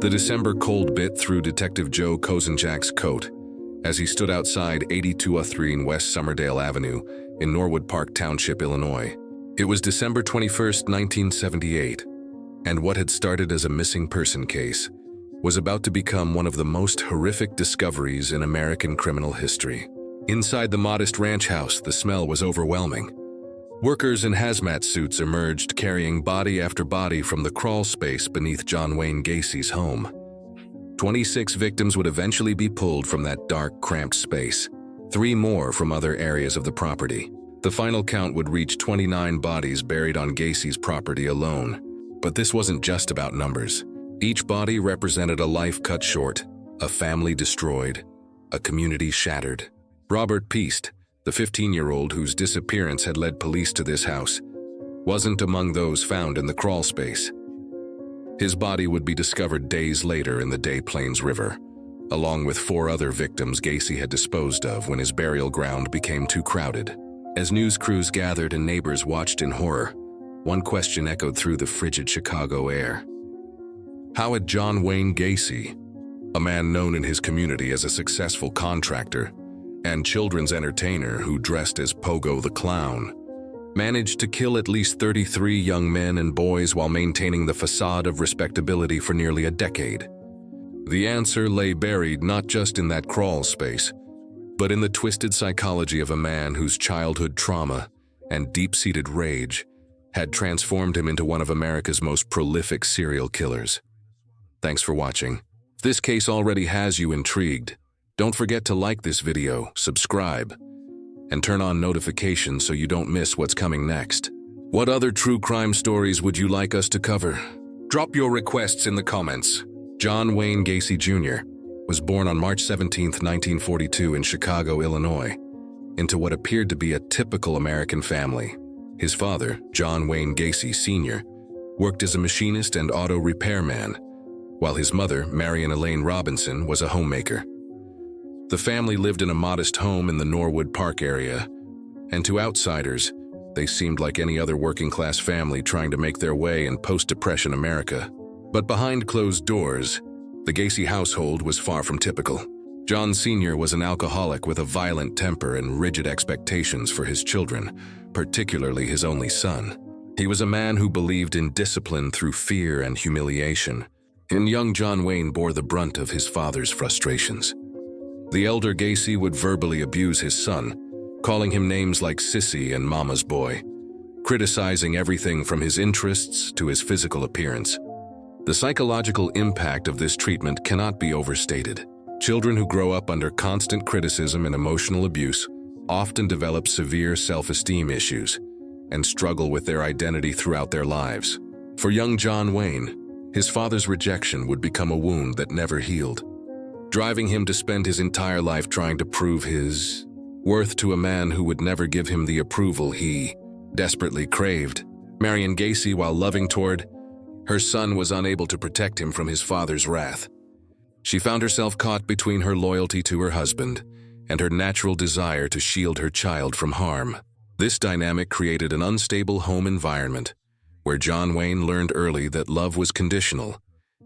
The December cold bit through Detective Joe Kozenjak's coat as he stood outside 8203 West Summerdale Avenue in Norwood Park Township, Illinois. It was December 21st, 1978, and what had started as a missing person case was about to become one of the most horrific discoveries in American criminal history. Inside the modest ranch house, the smell was overwhelming. Workers in hazmat suits emerged carrying body after body from the crawl space beneath John Wayne Gacy's home. 26 victims would eventually be pulled from that dark, cramped space, 3 more from other areas of the property. The final count would reach 29 bodies buried on Gacy's property alone. But this wasn't just about numbers. Each body represented a life cut short, a family destroyed, a community shattered. Robert Peast, the 15-year-old whose disappearance had led police to this house, wasn't among those found in the crawl space. His body would be discovered days later in the Des Plaines River, along with 4 other victims Gacy had disposed of when his burial ground became too crowded. As news crews gathered and neighbors watched in horror, one question echoed through the frigid Chicago air. How had John Wayne Gacy, a man known in his community as a successful contractor and children's entertainer who dressed as Pogo the Clown, managed to kill at least 33 young men and boys while maintaining the facade of respectability for nearly a decade? The answer lay buried not just in that crawl space, but in the twisted psychology of a man whose childhood trauma and deep-seated rage had transformed him into one of America's most prolific serial killers. Thanks for watching. If this case already has you intrigued, don't forget to like this video, subscribe, and turn on notifications so you don't miss what's coming next. What other true crime stories would you like us to cover? Drop your requests in the comments. John Wayne Gacy Jr. was born on March 17, 1942 in Chicago, Illinois, into what appeared to be a typical American family. His father, John Wayne Gacy Sr., worked as a machinist and auto repairman, while his mother, Marion Elaine Robinson, was a homemaker. The family lived in a modest home in the Norwood Park area, and to outsiders, they seemed like any other working-class family trying to make their way in post-Depression America. But behind closed doors, the Gacy household was far from typical. John Sr. was an alcoholic with a violent temper and rigid expectations for his children, particularly his only son. He was a man who believed in discipline through fear and humiliation, and young John Wayne bore the brunt of his father's frustrations. The elder Gacy would verbally abuse his son, calling him names like sissy and mama's boy, criticizing everything from his interests to his physical appearance. The psychological impact of this treatment cannot be overstated. Children who grow up under constant criticism and emotional abuse often develop severe self-esteem issues and struggle with their identity throughout their lives. For young John Wayne, his father's rejection would become a wound that never healed, driving him to spend his entire life trying to prove his worth to a man who would never give him the approval he desperately craved. Marion Gacy, while loving toward her son, was unable to protect him from his father's wrath. She found herself caught between her loyalty to her husband and her natural desire to shield her child from harm. This dynamic created an unstable home environment where John Wayne learned early that love was conditional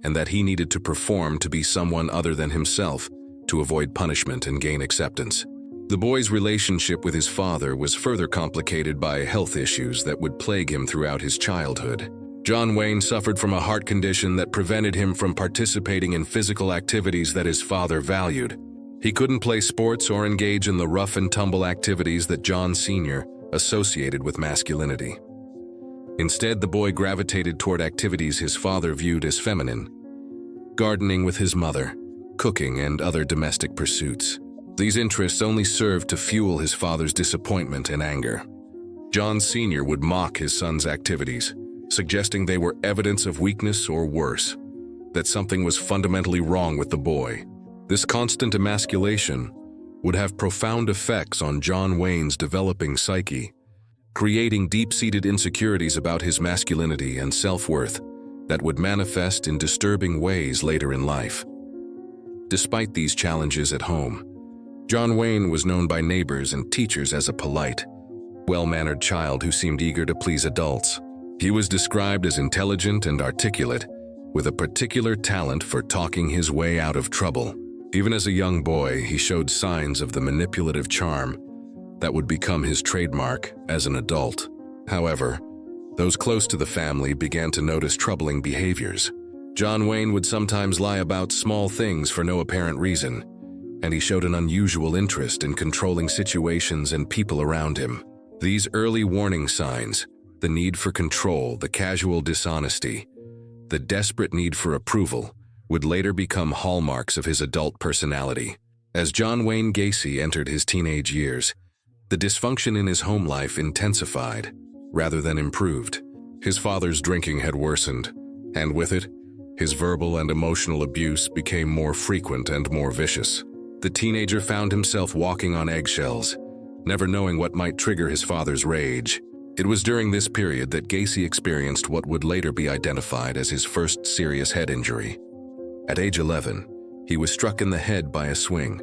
and that he needed to perform to be someone other than himself to avoid punishment and gain acceptance. The boy's relationship with his father was further complicated by health issues that would plague him throughout his childhood. John Wayne suffered from a heart condition that prevented him from participating in physical activities that his father valued. He couldn't play sports or engage in the rough-and-tumble activities that John Sr. associated with masculinity. Instead, the boy gravitated toward activities his father viewed as feminine: gardening with his mother, cooking, and other domestic pursuits. These interests only served to fuel his father's disappointment and anger. John Sr. would mock his son's activities, suggesting they were evidence of weakness or worse, that something was fundamentally wrong with the boy. This constant emasculation would have profound effects on John Wayne's developing psyche, creating deep-seated insecurities about his masculinity and self-worth that would manifest in disturbing ways later in life. Despite these challenges at home, John Wayne was known by neighbors and teachers as a polite, well-mannered child who seemed eager to please adults. He was described as intelligent and articulate, with a particular talent for talking his way out of trouble. Even as a young boy, he showed signs of the manipulative charm that would become his trademark as an adult. However, those close to the family began to notice troubling behaviors. John Wayne would sometimes lie about small things for no apparent reason, and he showed an unusual interest in controlling situations and people around him. These early warning signs, the need for control, the casual dishonesty, the desperate need for approval, would later become hallmarks of his adult personality. As John Wayne Gacy entered his teenage years, the dysfunction in his home life intensified rather than improved. His father's drinking had worsened, and with it, his verbal and emotional abuse became more frequent and more vicious. The teenager found himself walking on eggshells, never knowing what might trigger his father's rage. It was during this period that Gacy experienced what would later be identified as his first serious head injury. At age 11, he was struck in the head by a swing,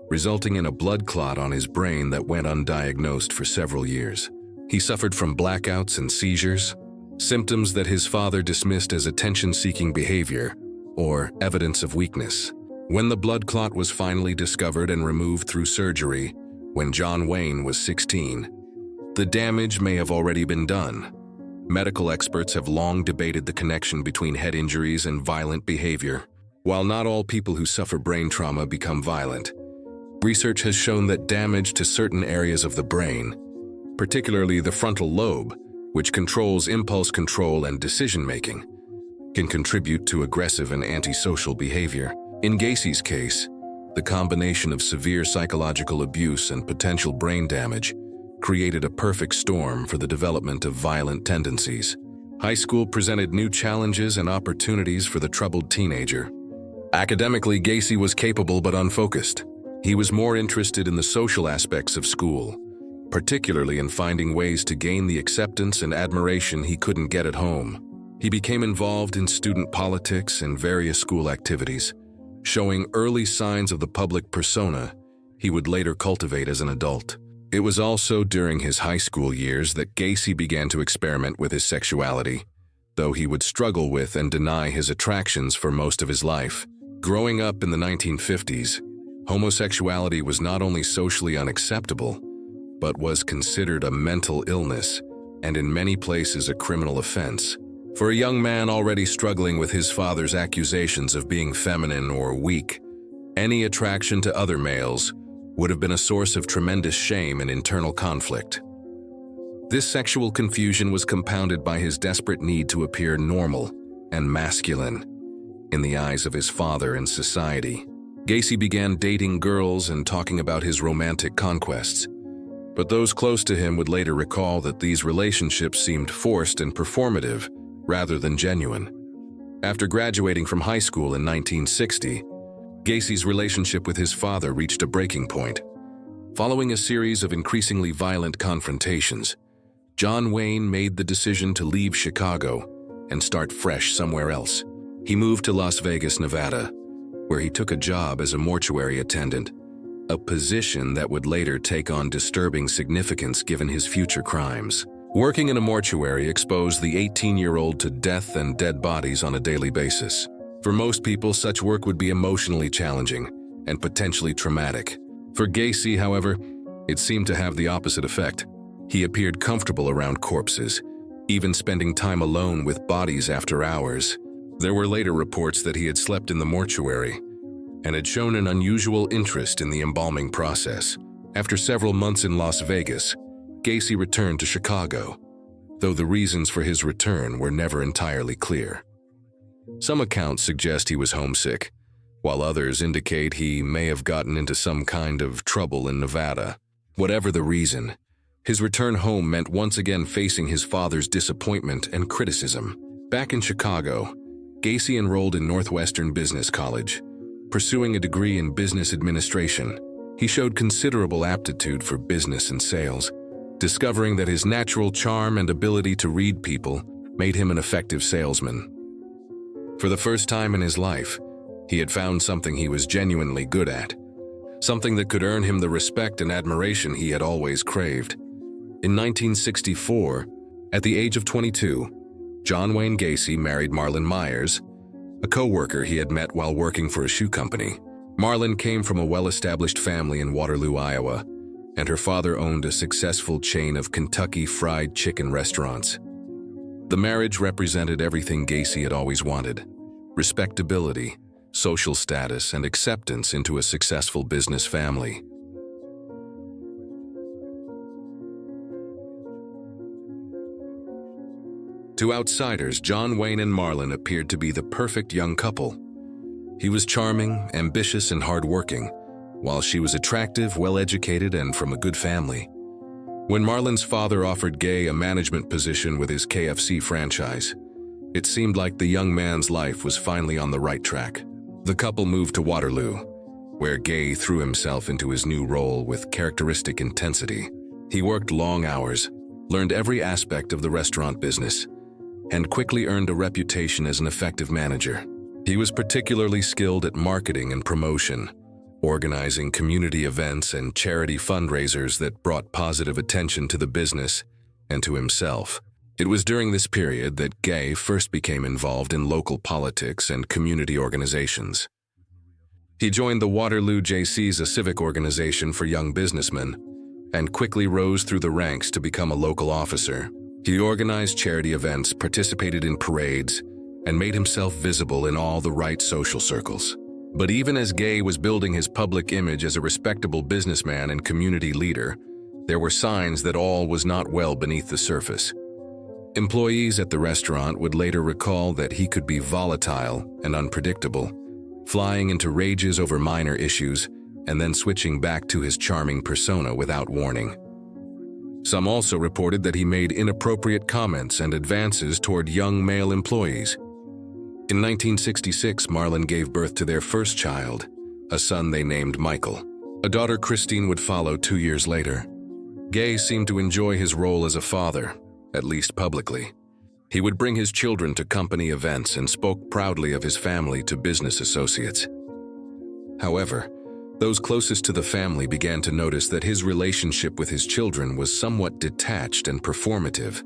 resulting in a blood clot on his brain that went undiagnosed for several years. He suffered from blackouts and seizures, symptoms that his father dismissed as attention-seeking behavior or evidence of weakness. When the blood clot was finally discovered and removed through surgery, when John Wayne was 16, the damage may have already been done. Medical experts have long debated the connection between head injuries and violent behavior. While not all people who suffer brain trauma become violent, research has shown that damage to certain areas of the brain, particularly the frontal lobe, which controls impulse control and decision-making, can contribute to aggressive and antisocial behavior. In Gacy's case, the combination of severe psychological abuse and potential brain damage created a perfect storm for the development of violent tendencies. High school presented new challenges and opportunities for the troubled teenager. Academically, Gacy was capable but unfocused. He was more interested in the social aspects of school, particularly in finding ways to gain the acceptance and admiration he couldn't get at home. He became involved in student politics and various school activities, showing early signs of the public persona he would later cultivate as an adult. It was also during his high school years that Gacy began to experiment with his sexuality, though he would struggle with and deny his attractions for most of his life. Growing up in the 1950s, homosexuality was not only socially unacceptable, but was considered a mental illness and in many places a criminal offense. For a young man already struggling with his father's accusations of being feminine or weak, any attraction to other males would have been a source of tremendous shame and internal conflict. This sexual confusion was compounded by his desperate need to appear normal and masculine in the eyes of his father and society. Gacy began dating girls and talking about his romantic conquests, but those close to him would later recall that these relationships seemed forced and performative rather than genuine. After graduating from high school in 1960, Gacy's relationship with his father reached a breaking point. Following a series of increasingly violent confrontations, John Wayne made the decision to leave Chicago and start fresh somewhere else. He moved to Las Vegas, Nevada, where he took a job as a mortuary attendant, a position that would later take on disturbing significance given his future crimes. Working in a mortuary exposed the 18-year-old to death and dead bodies on a daily basis. For most people, such work would be emotionally challenging and potentially traumatic. For Gacy, however, it seemed to have the opposite effect. He appeared comfortable around corpses, even spending time alone with bodies after hours. There were later reports that he had slept in the mortuary and had shown an unusual interest in the embalming process. After several months in Las Vegas, Gacy returned to Chicago, though the reasons for his return were never entirely clear. Some accounts suggest he was homesick, while others indicate he may have gotten into some kind of trouble in Nevada. Whatever the reason, his return home meant once again facing his father's disappointment and criticism. Back in Chicago, Gacy enrolled in Northwestern Business College, pursuing a degree in business administration. He showed considerable aptitude for business and sales, discovering that his natural charm and ability to read people made him an effective salesman. For the first time in his life, he had found something he was genuinely good at, something that could earn him the respect and admiration he had always craved. In 1964, at the age of 22, John Wayne Gacy married Marlon Myers, a co-worker he had met while working for a shoe company. Marlon came from a well-established family in Waterloo, Iowa, and her father owned a successful chain of Kentucky Fried Chicken restaurants. The marriage represented everything Gacy had always wanted: respectability, social status, and acceptance into a successful business family. To outsiders, John Wayne and Marlon appeared to be the perfect young couple. He was charming, ambitious, and hardworking, while she was attractive, well-educated, and from a good family. When Marlon's father offered Gay a management position with his KFC franchise, it seemed like the young man's life was finally on the right track. The couple moved to Waterloo, where Gay threw himself into his new role with characteristic intensity. He worked long hours, learned every aspect of the restaurant business, and quickly earned a reputation as an effective manager. He was particularly skilled at marketing and promotion, organizing community events and charity fundraisers that brought positive attention to the business and to himself. It was during this period that Gay first became involved in local politics and community organizations. He joined the Waterloo JCs, a civic organization for young businessmen, and quickly rose through the ranks to become a local officer. He organized charity events, participated in parades, and made himself visible in all the right social circles. But even as Gay was building his public image as a respectable businessman and community leader, there were signs that all was not well beneath the surface. Employees at the restaurant would later recall that he could be volatile and unpredictable, flying into rages over minor issues and then switching back to his charming persona without warning. Some also reported that he made inappropriate comments and advances toward young male employees. In 1966, Marlon gave birth to their first child, a son they named Michael. A daughter, Christine, would follow 2 years later. Gay seemed to enjoy his role as a father, at least publicly. He would bring his children to company events and spoke proudly of his family to business associates. However, those closest to the family began to notice that his relationship with his children was somewhat detached and performative,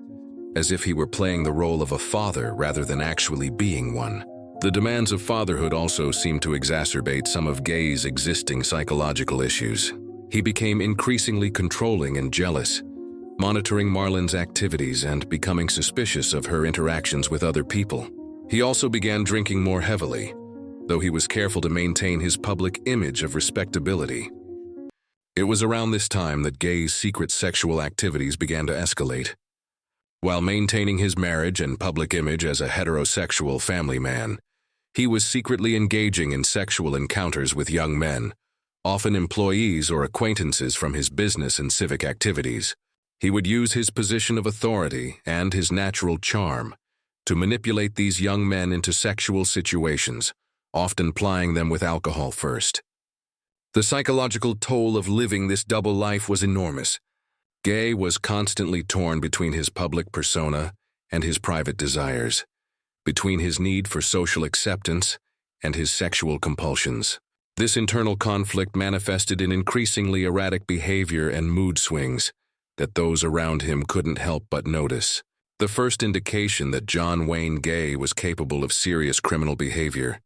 as if he were playing the role of a father rather than actually being one. The demands of fatherhood also seemed to exacerbate some of Gay's existing psychological issues. He became increasingly controlling and jealous, monitoring Marlon's activities and becoming suspicious of her interactions with other people. He also began drinking more heavily, though he was careful to maintain his public image of respectability. It was around this time that Gay's secret sexual activities began to escalate. While maintaining his marriage and public image as a heterosexual family man, he was secretly engaging in sexual encounters with young men, often employees or acquaintances from his business and civic activities. He would use his position of authority and his natural charm to manipulate these young men into sexual situations, often plying them with alcohol first. The psychological toll of living this double life was enormous. Gay was constantly torn between his public persona and his private desires, between his need for social acceptance and his sexual compulsions. This internal conflict manifested in increasingly erratic behavior and mood swings that those around him couldn't help but notice. The first indication that John Wayne Gay was capable of serious criminal behavior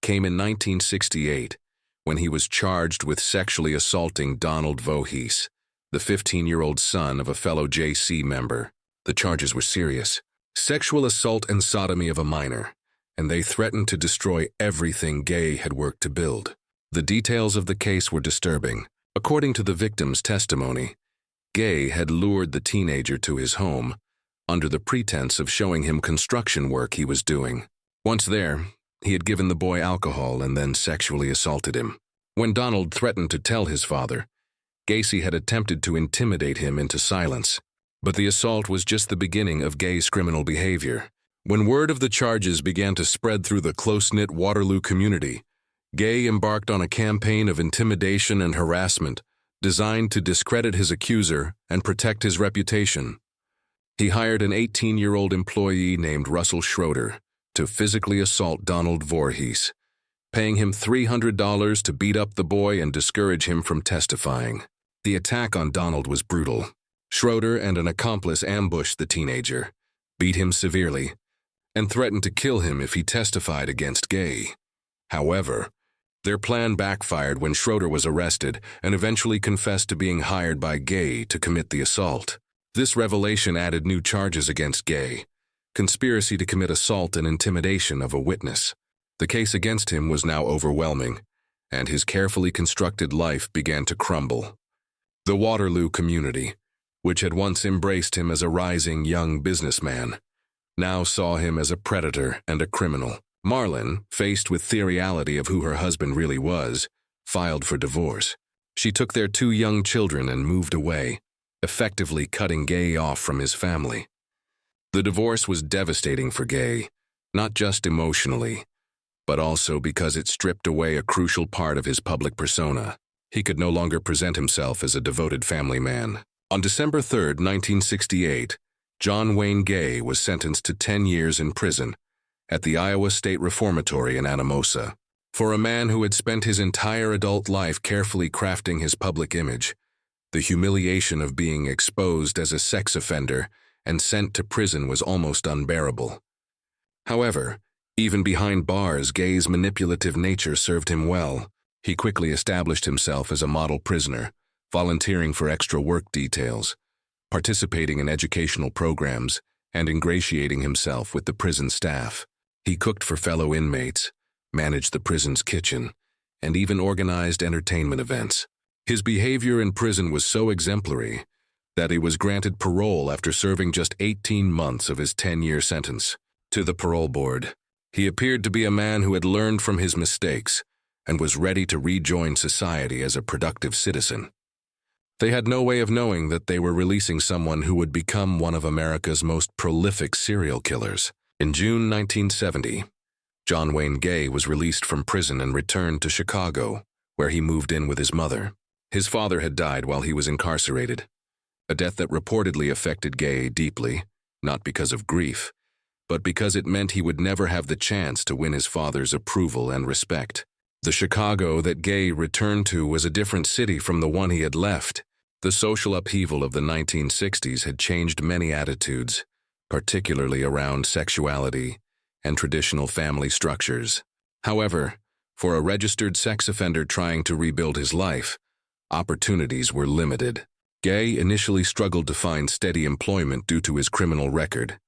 came in 1968, when he was charged with sexually assaulting Donald Voorhees, the 15-year-old son of a fellow JC member. The charges were serious: sexual assault and sodomy of a minor, and they threatened to destroy everything Gay had worked to build. The details of the case were disturbing. According to the victim's testimony, Gay had lured the teenager to his home under the pretense of showing him construction work he was doing. Once there, he had given the boy alcohol and then sexually assaulted him. When Donald threatened to tell his father, Gacy had attempted to intimidate him into silence. But the assault was just the beginning of Gay's criminal behavior. When word of the charges began to spread through the close-knit Waterloo community, Gay embarked on a campaign of intimidation and harassment designed to discredit his accuser and protect his reputation. He hired an 18-year-old employee named Russell Schroeder to physically assault Donald Voorhees, paying him $300 to beat up the boy and discourage him from testifying. The attack on Donald was brutal. Schroeder and an accomplice ambushed the teenager, beat him severely, and threatened to kill him if he testified against Gay. However, their plan backfired when Schroeder was arrested and eventually confessed to being hired by Gay to commit the assault. This revelation added new charges against Gay: conspiracy to commit assault and intimidation of a witness. The case against him was now overwhelming, and his carefully constructed life began to crumble. The Waterloo community, which had once embraced him as a rising young businessman, now saw him as a predator and a criminal. Marlon, faced with the reality of who her husband really was, filed for divorce. She took their 2 young children and moved away, effectively cutting Gay off from his family. The divorce was devastating for Gay, not just emotionally, but also because it stripped away a crucial part of his public persona. He could no longer present himself as a devoted family man. On December 3, 1968, John Wayne Gay was sentenced to 10 years in prison at the Iowa State Reformatory in Anamosa. For a man who had spent his entire adult life carefully crafting his public image, the humiliation of being exposed as a sex offender and sent to prison was almost unbearable. However, even behind bars, Gay's manipulative nature served him well. He quickly established himself as a model prisoner, volunteering for extra work details, participating in educational programs, and ingratiating himself with the prison staff. He cooked for fellow inmates, managed the prison's kitchen, and even organized entertainment events. His behavior in prison was so exemplary that he was granted parole after serving just 18 months of his 10-year sentence. To the parole board, he appeared to be a man who had learned from his mistakes and was ready to rejoin society as a productive citizen. They had no way of knowing that they were releasing someone who would become one of America's most prolific serial killers. In June 1970, John Wayne Gay was released from prison and returned to Chicago, where he moved in with his mother. His father had died while he was incarcerated, a death that reportedly affected Gay deeply, not because of grief, but because it meant he would never have the chance to win his father's approval and respect. The Chicago that Gay returned to was a different city from the one he had left. The social upheaval of the 1960s had changed many attitudes, particularly around sexuality and traditional family structures. However, for a registered sex offender trying to rebuild his life, opportunities were limited. Gay initially struggled to find steady employment due to his criminal record.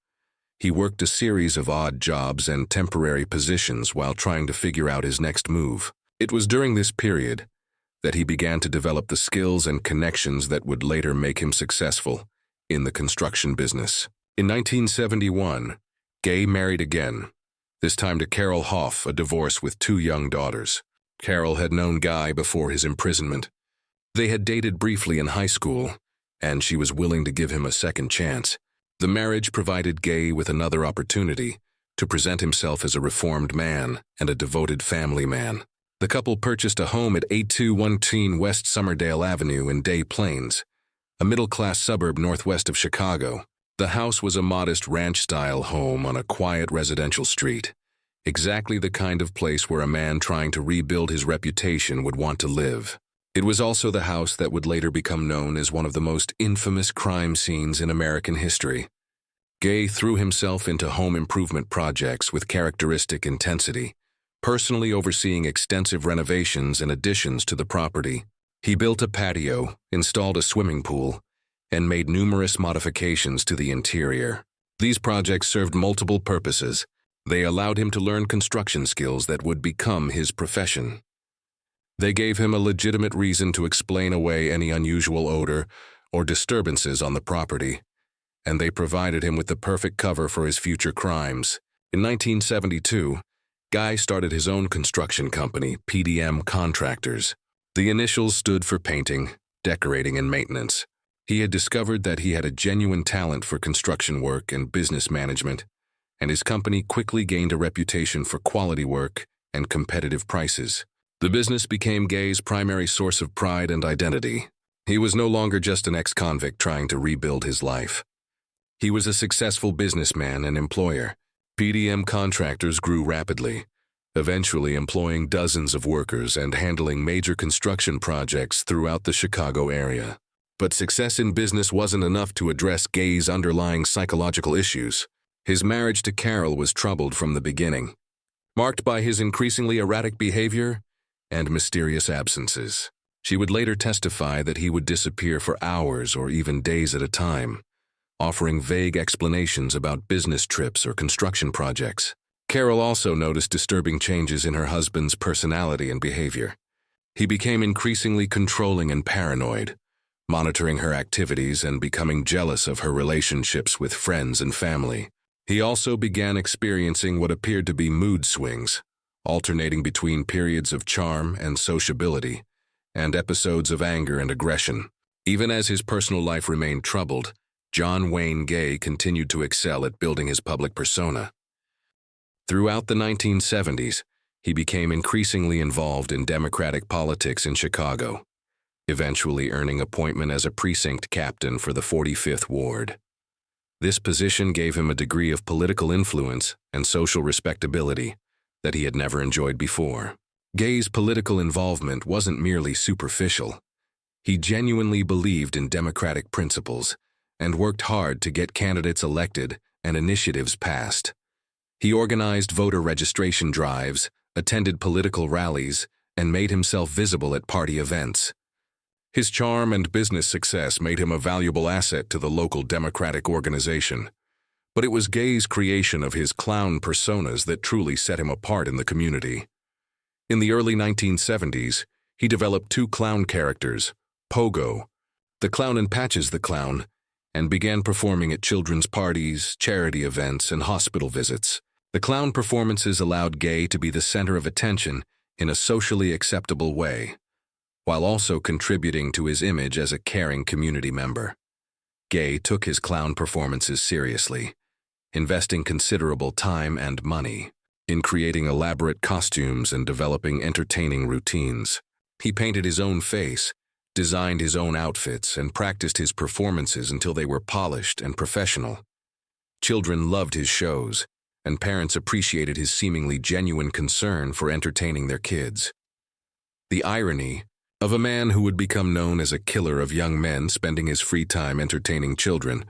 He worked a series of odd jobs and temporary positions while trying to figure out his next move. It was during this period that he began to develop the skills and connections that would later make him successful in the construction business. In 1971, Gay married again, this time to Carol Hoff, a divorce with 2 young daughters. Carol had known Guy before his imprisonment. They had dated briefly in high school, and she was willing to give him a second chance. The marriage provided Gay with another opportunity to present himself as a reformed man and a devoted family man. The couple purchased a home at 8213 West Summerdale Avenue in Des Plaines, a middle-class suburb northwest of Chicago. The house was a modest ranch-style home on a quiet residential street, exactly the kind of place where a man trying to rebuild his reputation would want to live. It was also the house that would later become known as one of the most infamous crime scenes in American history. Gay threw himself into home improvement projects with characteristic intensity, personally overseeing extensive renovations and additions to the property. He built a patio, installed a swimming pool, and made numerous modifications to the interior. These projects served multiple purposes. They allowed him to learn construction skills that would become his profession. They gave him a legitimate reason to explain away any unusual odor or disturbances on the property, and they provided him with the perfect cover for his future crimes. In 1972, Guy started his own construction company, PDM Contractors. The initials stood for painting, decorating, and maintenance. He had discovered that he had a genuine talent for construction work and business management, and his company quickly gained a reputation for quality work and competitive prices. The business became Gay's primary source of pride and identity. He was no longer just an ex-convict trying to rebuild his life. He was a successful businessman and employer. PDM Contractors grew rapidly, eventually employing dozens of workers and handling major construction projects throughout the Chicago area. But success in business wasn't enough to address Gay's underlying psychological issues. His marriage to Carol was troubled from the beginning, marked by his increasingly erratic behavior and mysterious absences. She would later testify that he would disappear for hours or even days at a time, offering vague explanations about business trips or construction projects. Carol also noticed disturbing changes in her husband's personality and behavior. He became increasingly controlling and paranoid, monitoring her activities and becoming jealous of her relationships with friends and family. He also began experiencing what appeared to be mood swings, alternating between periods of charm and sociability and episodes of anger and aggression. Even as his personal life remained troubled, John Wayne Gay continued to excel at building his public persona. Throughout the 1970s, he became increasingly involved in Democratic politics in Chicago, eventually earning appointment as a precinct captain for the 45th Ward. This position gave him a degree of political influence and social respectability that he had never enjoyed before. Gay's political involvement wasn't merely superficial. He genuinely believed in democratic principles and worked hard to get candidates elected and initiatives passed. He organized voter registration drives, attended political rallies, and made himself visible at party events. His charm and business success made him a valuable asset to the local Democratic organization, but it was Gay's creation of his clown personas that truly set him apart in the community. In the early 1970s, he developed two clown characters, Pogo, the clown in Patches the Clown, and began performing at children's parties, charity events, and hospital visits. The clown performances allowed Gay to be the center of attention in a socially acceptable way, while also contributing to his image as a caring community member. Gay took his clown performances seriously, investing considerable time and money in creating elaborate costumes and developing entertaining routines. He painted his own face, designed his own outfits, and practiced his performances until they were polished and professional. Children loved his shows, and parents appreciated his seemingly genuine concern for entertaining their kids. The irony of a man who would become known as a killer of young men spending his free time entertaining children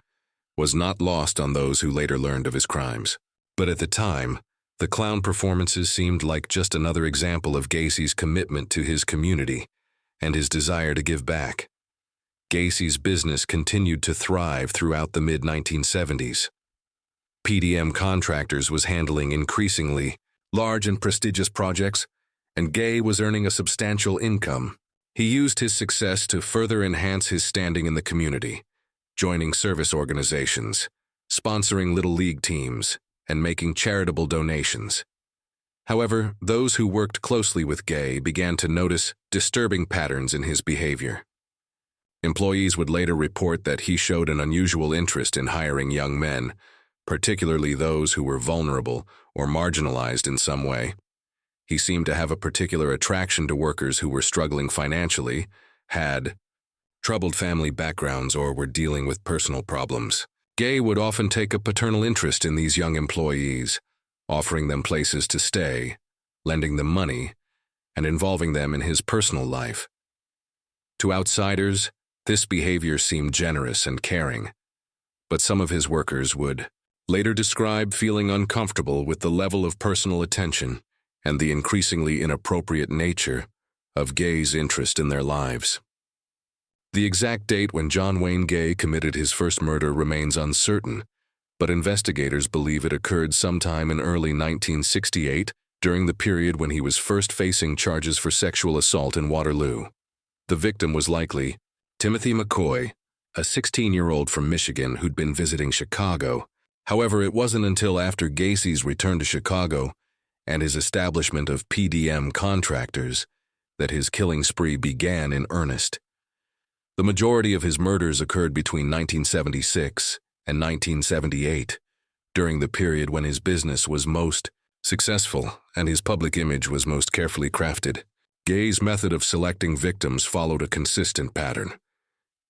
was not lost on those who later learned of his crimes. But at the time, the clown performances seemed like just another example of Gacy's commitment to his community and his desire to give back. Gacy's business continued to thrive throughout the mid-1970s. PDM Contractors was handling increasingly large and prestigious projects, and Gay was earning a substantial income. He used his success to further enhance his standing in the community, joining service organizations, sponsoring Little League teams, and making charitable donations. However, those who worked closely with Gay began to notice disturbing patterns in his behavior. Employees would later report that he showed an unusual interest in hiring young men, particularly those who were vulnerable or marginalized in some way. He seemed to have a particular attraction to workers who were struggling financially, had troubled family backgrounds, or were dealing with personal problems. Gay would often take a paternal interest in these young employees, offering them places to stay, lending them money, and involving them in his personal life. To outsiders, this behavior seemed generous and caring, but some of his workers would later describe feeling uncomfortable with the level of personal attention and the increasingly inappropriate nature of Gay's interest in their lives. The exact date when John Wayne Gay committed his first murder remains uncertain, but investigators believe it occurred sometime in early 1968 during the period when he was first facing charges for sexual assault in Waterloo. The victim was likely Timothy McCoy, a 16-year-old from Michigan who'd been visiting Chicago. However, it wasn't until after Gacy's return to Chicago and his establishment of PDM Contractors that his killing spree began in earnest. The majority of his murders occurred between 1976 and 1978, during the period when his business was most successful and his public image was most carefully crafted. Gay's method of selecting victims followed a consistent pattern.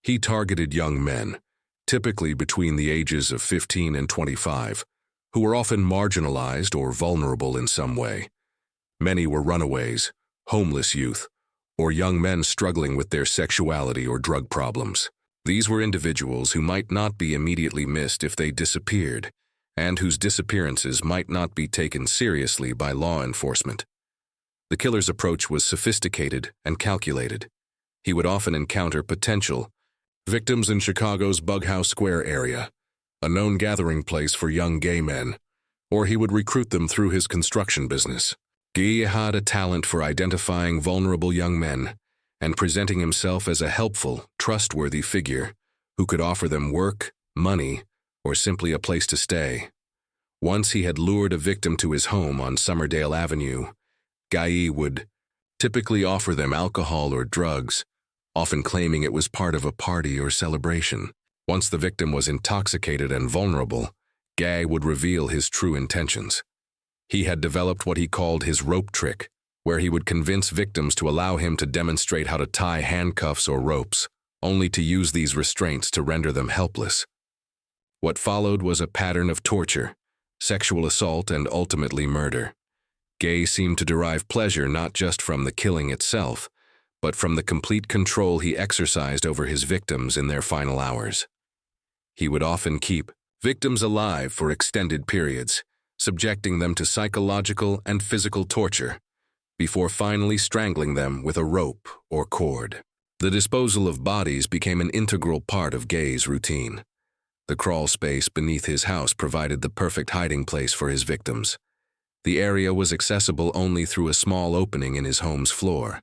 He targeted young men, typically between the ages of 15 and 25, who were often marginalized or vulnerable in some way. Many were runaways, homeless youth, or young men struggling with their sexuality or drug problems. These were individuals who might not be immediately missed if they disappeared, and whose disappearances might not be taken seriously by law enforcement. The killer's approach was sophisticated and calculated. He would often encounter potential victims in Chicago's Bughouse Square area, a known gathering place for young gay men, or he would recruit them through his construction business. Guy had a talent for identifying vulnerable young men and presenting himself as a helpful, trustworthy figure who could offer them work, money, or simply a place to stay. Once he had lured a victim to his home on Summerdale Avenue, Guy would typically offer them alcohol or drugs, often claiming it was part of a party or celebration. Once the victim was intoxicated and vulnerable, Guy would reveal his true intentions. He had developed what he called his rope trick, where he would convince victims to allow him to demonstrate how to tie handcuffs or ropes, only to use these restraints to render them helpless. What followed was a pattern of torture, sexual assault, and ultimately murder. Guy seemed to derive pleasure not just from the killing itself, but from the complete control he exercised over his victims in their final hours. He would often keep victims alive for extended periods, subjecting them to psychological and physical torture, before finally strangling them with a rope or cord. The disposal of bodies became an integral part of Guy's routine. The crawl space beneath his house provided the perfect hiding place for his victims. The area was accessible only through a small opening in his home's floor,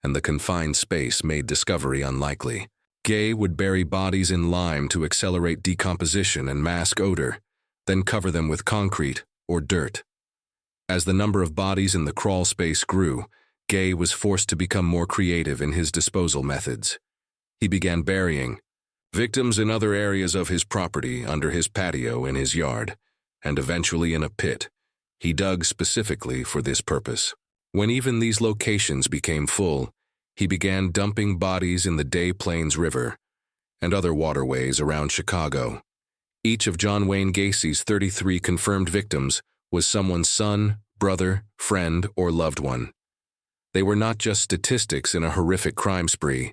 and the confined space made discovery unlikely. Guy would bury bodies in lime to accelerate decomposition and mask odor, then cover them with concrete or dirt. As the number of bodies in the crawl space grew, Guy was forced to become more creative in his disposal methods. He began burying victims in other areas of his property, under his patio, in his yard, and eventually in a pit he dug specifically for this purpose. When even these locations became full, he began dumping bodies in the Des Plaines River and other waterways around Chicago. Each of John Wayne Gacy's 33 confirmed victims was someone's son, brother, friend, or loved one. They were not just statistics in a horrific crime spree.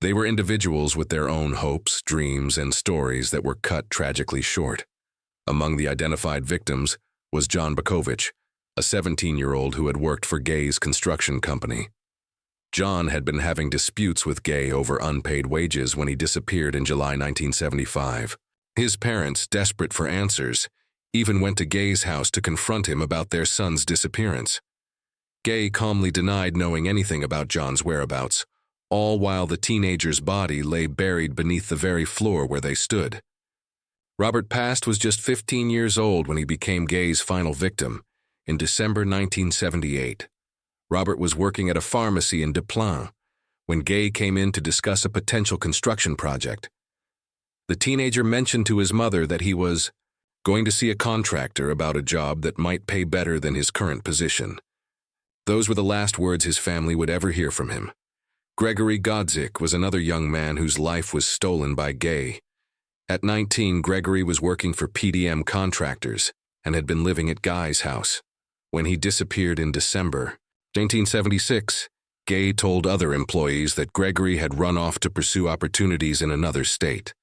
They were individuals with their own hopes, dreams, and stories that were cut tragically short. Among the identified victims was John Bakovich, a 17-year-old who had worked for Guy's construction company. John had been having disputes with Guy over unpaid wages when he disappeared in July 1975. His parents, desperate for answers, even went to Guy's house to confront him about their son's disappearance. Guy calmly denied knowing anything about John's whereabouts, all while the teenager's body lay buried beneath the very floor where they stood. Robert Past was just 15 years old when he became Guy's final victim, in December 1978. Robert was working at a pharmacy in Des Plaines when Guy came in to discuss a potential construction project. The teenager mentioned to his mother that he was going to see a contractor about a job that might pay better than his current position. Those were the last words his family would ever hear from him. Gregory Godzik was another young man whose life was stolen by Guy. At 19, Gregory was working for PDM contractors and had been living at Guy's house. When he disappeared in December 1976, Guy told other employees that Gregory had run off to pursue opportunities in another state.